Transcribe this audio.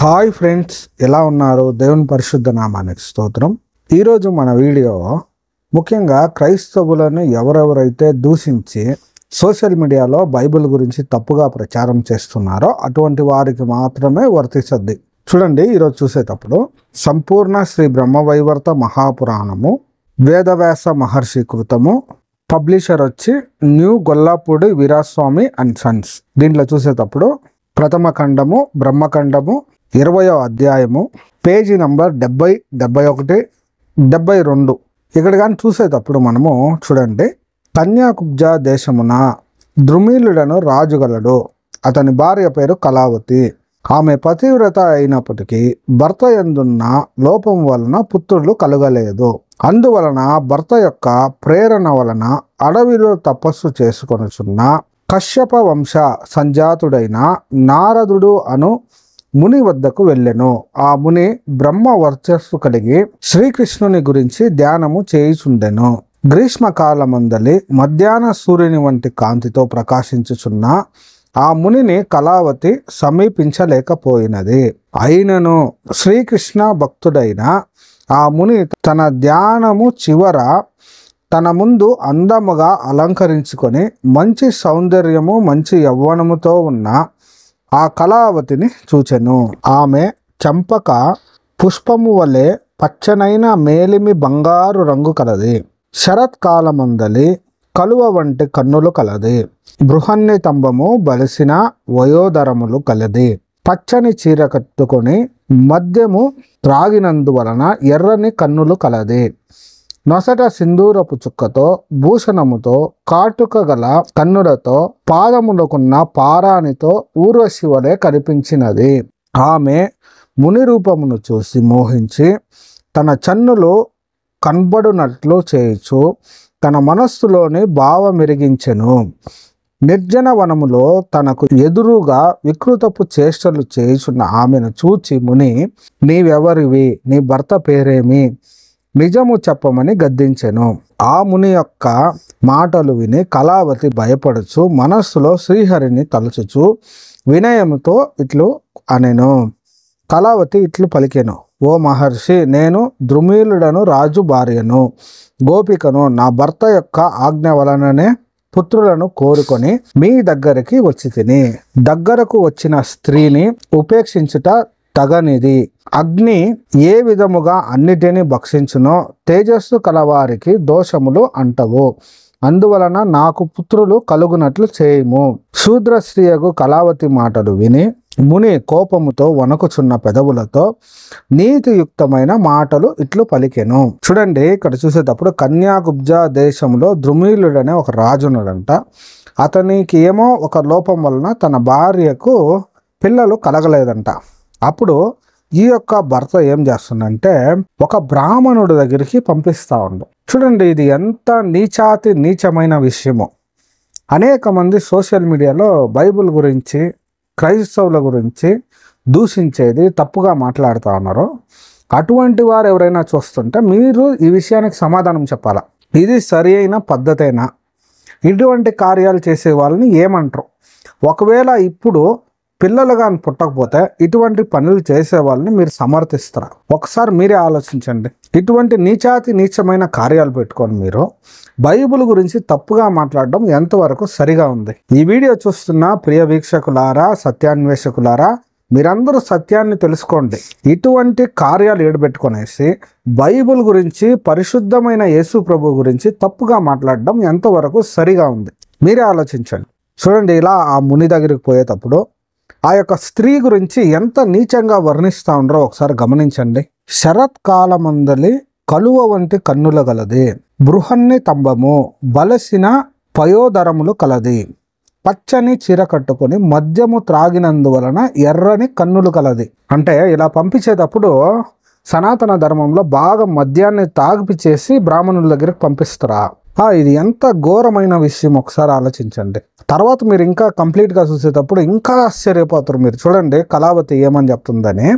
Hi friends, ఎలా ఉన్నారు? దేవుని పరిశుద్ధ నామానికి స్తోత్రం. ఈరోజు మన వీడియో ముఖ్యంగా క్రైస్తవులను ఎవరెవరైతే దూషించి సోషల్ మీడియాలో బైబిల్ గురించి తప్పుగా ప్రచారం చేస్తున్నారో అటువంటి వారికి మాత్రమే వర్తిస్తుంది. చూడండి, ఈరోజు చూసేటప్పుడు సంపూర్ణ శ్రీ బ్రహ్మవైవర్త మహాపురాణము, వేదవ్యాస మహర్షి కృతము, పబ్లిషర్ వచ్చి న్యూ గొల్లాపూడి వీరాస్వామి అండ్ సన్స్. దీంట్లో చూసేటప్పుడు ప్రథమ ఖండము బ్రహ్మఖండము 20వ అధ్యాయము పేజీ నంబర్ 70, 71, 72. ఇక్కడ కానీ చూసేటప్పుడు మనము చూడండి, కన్యాకుబ్జ దేశమున ద్రుమీలుడను రాజుగలడు. అతని భార్య పేరు కళావతి. ఆమె పతివ్రత అయినప్పటికీ భర్త యందున్న లోపం వలన పుత్రులు కలగలేదు. అందువలన భర్త యొక్క ప్రేరణ వలన అడవిలో తపస్సు చేసుకొనుచున్న కశ్యప వంశ సంజాతుడైన నారదుడు అను ముని వద్దకు వెళ్ళెను. ఆ ముని బ్రహ్మ వర్చస్సు కలిగి శ్రీకృష్ణుని గురించి ధ్యానము చేయుచుండెను. గ్రీష్మకాలమందలి మధ్యాహ్న సూర్యుని వంటి కాంతితో ప్రకాశించుచున్న ఆ మునిని కళావతి సమీపించలేకపోయినది. అయినను శ్రీకృష్ణ భక్తుడైన ఆ ముని తన ధ్యానము చివర తన ముందు అందముగా అలంకరించుకొని మంచి సౌందర్యము మంచి యవ్వనముతో ఉన్న ఆ కళావతిని చూచెను. ఆమె చంపక పుష్పము వలె పచ్చనైన మేలిమి బంగారు రంగు కలది. శరత్కాలమందలి కలువ వంటి కన్నులు కలది. బృహన్ని తంబము బలిసిన వయోధరములు కలది. పచ్చని చీర కట్టుకొని మద్యము త్రాగినందువలన ఎర్రని కన్నులు కలది. నొసట సింధూరపు చుక్కతో భూషణముతో కాటుక గల కన్నులతో పాదములకున్న పారానితో ఊర్వశి వలె కనిపించినది. ఆమె ముని రూపమును చూసి మోహించి తన చన్నులు కనబడునట్లు చేయుచు తన మనస్సులోని భావమెరిగించెను. నిర్జన వనములో తనకు ఎదురుగా వికృతపు చేష్టలు చేయుచున్న ఆమెను చూచి ముని, నీవెవరివి? నీ భర్త పేరేమి? నిజము చెప్పమని గద్దించెను. ఆ ముని యొక్క మాటలు విని కళావతి భయపడుచు మనస్సులో శ్రీహరిని తలుచుచు వినయముతో ఇట్లు అనెను. కళావతి ఇట్లు పలికెను, ఓ మహర్షి, నేను ద్రుమీలుడను రాజు భార్యను, గోపికను. నా భర్త యొక్క ఆజ్ఞ వలననే పుత్రులను కోరుకొని మీ దగ్గరికి వచ్చి తిని, దగ్గరకు వచ్చిన స్త్రీని ఉపేక్షించుట తగనిది. అగ్ని ఏ విధముగా అన్నిటినీ భక్షించునో తేజస్సు కలవారికి దోషములు అంటవు. అందువలన నాకు పుత్రులు కలుగునట్లు చేయము. శూద్ర స్త్రీయగు కళావతి మాటలు విని ముని కోపముతో వణకుచున్న పెదవులతో నీతియుక్తమైన మాటలు ఇట్లు పలికెను. చూడండి, ఇక్కడ చూసేటప్పుడు కన్యాకుబ్జ దేశంలో ద్రుమీలుడనే ఒక రాజునుడంట. అతనికి ఏమో ఒక లోపం వలన తన భార్యకు పిల్లలు కలగలేదంట. అప్పుడు ఈ యొక్క భర్త ఏం చేస్తుందంటే ఒక బ్రాహ్మణుడి దగ్గరికి పంపిస్తూ ఉండు. చూడండి, ఇది ఎంత నీచమైన విషయమో. అనేక మంది సోషల్ మీడియాలో బైబిల్ గురించి క్రైస్తవుల గురించి దూషించేది తప్పుగా మాట్లాడుతూ ఉన్నారు. అటువంటి వారు ఎవరైనా చూస్తుంటే మీరు ఈ విషయానికి సమాధానం చెప్పాలా. ఇది సరి అయిన పద్ధతేనా? ఇటువంటి కార్యాలు చేసే వాళ్ళని ఏమంటారు? ఒకవేళ ఇప్పుడు పిల్లలు కానీ పుట్టకపోతే ఇటువంటి పనులు చేసే వాళ్ళని మీరు సమర్థిస్తారా? ఒకసారి మీరే ఆలోచించండి. ఇటువంటి నీచమైన కార్యాలు పెట్టుకొని మీరు బైబిల్ గురించి తప్పుగా మాట్లాడడం ఎంతవరకు సరిగా ఉంది? ఈ వీడియో చూస్తున్న ప్రియ వీక్షకులారా, సత్యాన్వేషకులారా, మీరందరూ సత్యాన్ని తెలుసుకోండి. ఇటువంటి కార్యాలు ఏడుపెట్టుకొనేసి బైబిల్ గురించి, పరిశుద్ధమైన యేసు ప్రభు గురించి తప్పుగా మాట్లాడడం ఎంతవరకు సరిగా ఉంది? మీరే ఆలోచించండి. చూడండి, ఇలా ఆ ముని దగ్గరికి పోయేటప్పుడు ఆ యొక్క స్త్రీ గురించి ఎంత నీచంగా వర్ణిస్తూ ఉండరో ఒకసారి గమనించండి. శరత్కాలమందలి కలువ వంటి కన్నుల గలది. బృహన్ని తంబము బలసిన పయోధరములు కలది. పచ్చని చీర కట్టుకొని మద్యము త్రాగినందువలన ఎర్రని కన్నులు కలది. అంటే ఇలా పంపించేటప్పుడు సనాతన ధర్మంలో బాగా మద్యాన్ని తాగిపిచేసి బ్రాహ్మణుల దగ్గరికి పంపిస్తారా? ఇది ఎంత ఘోరమైన విషయం ఒకసారి ఆలోచించండి. తర్వాత మీరు ఇంకా కంప్లీట్గా చూసేటప్పుడు ఇంకా ఆశ్చర్యపోతారు. మీరు చూడండి కళావతి ఏమని చెప్తుందని.